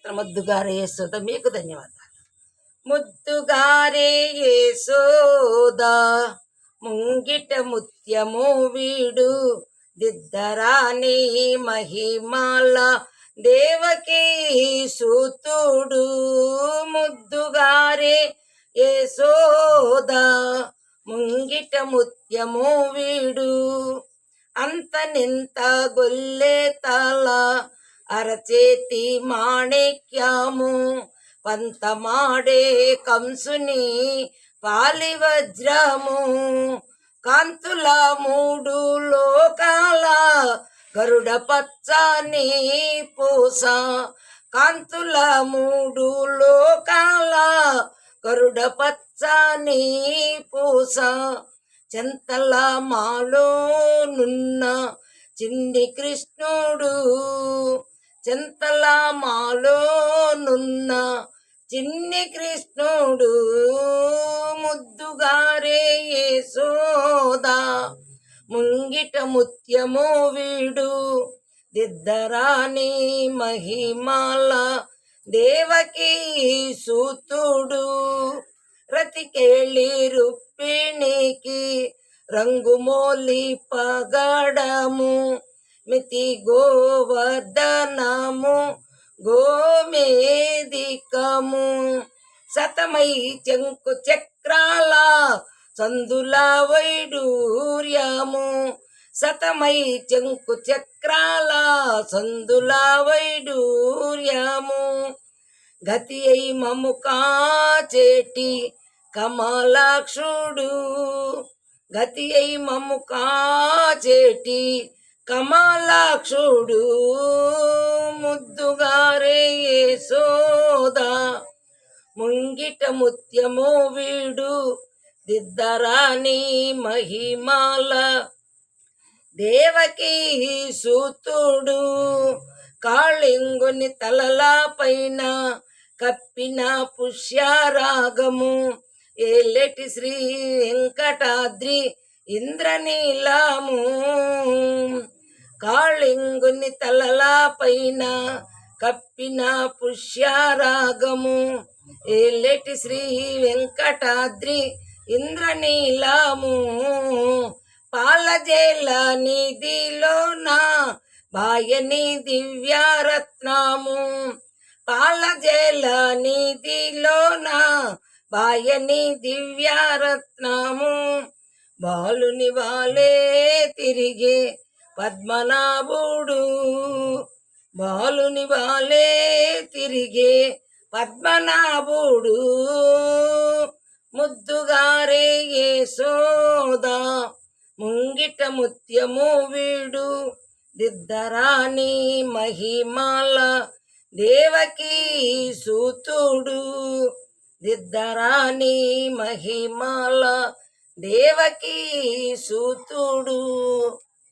కీర్తన ముద్దుగారే యశోద. మీకు ధన్యవాదాలు. ముద్దుగారే యశోద ముంగిట ముత్యము వీడు దిద్దరాని మహిమాల దేవకీ సూతుడు. ముద్దుగారే యశోద ముంగిట ముత్యము వీడు అంతనింత గొల్లె తల అరచేతి మాణిక్యము పంతమాడే కంసుని పాలి వజ్రము కాంతుల మూడు లోకాల గరుడ పచ్చని పూస కాంతుల మూడు లోకాల గరుడ పచ్చని పూస చెంతల మాలో నున్న చిన్ని కృష్ణుడు చెంతల మాలో నున్న చిన్ని కృష్ణుడు. ముద్దుగారే యశోద ముంగిట ముత్యము వీడు దిద్దరాని మహిమాల దేవకీ సూతుడు. రతికేళి రుక్మిణికి రంగుమోలి పగడము మితి గోవర్ధనము గోమేదికము శతమై చెంకు చక్రాల సందుల వైడూర్యము శతమై చెంకు చక్రాల సందుల వైడూర్యము గతి అయి మము కాచేటి కమలాక్షుడు గతి అయి మము కాచేటి కమలాక్షుడు. ముద్దుగారే యశోద ముంగిట ముత్యము వీడు దిద్దరాని మహిమాల దేవకీ సూతుడు. కాళింగుని తలల పైన కప్పిన పుష్యరాగము ఏలటి శ్రీ వెంకటాద్రి ఇంద్రనీలము కాళింగుని తలల పైన కప్పిన పుష్యరాగము ఏలటి శ్రీ వెంకటాద్రి ఇంద్రనీలము పాలజేల నిధిలోన బాయని దివ్యరత్నము పాలజేల నిధిలోన బాయని దివ్యరత్నము బాలుని వాలే తిరిగే పద్మనాభుడు బాలుని వాలే తిరిగే పద్మనాభుడు. ముద్దుగారే యశోద ముంగిట ముత్యము వీడు దిద్దరాని మహిమాల దేవకీ సూతుడు దిద్దరాని మహిమాల దేవకీ సూతుడు.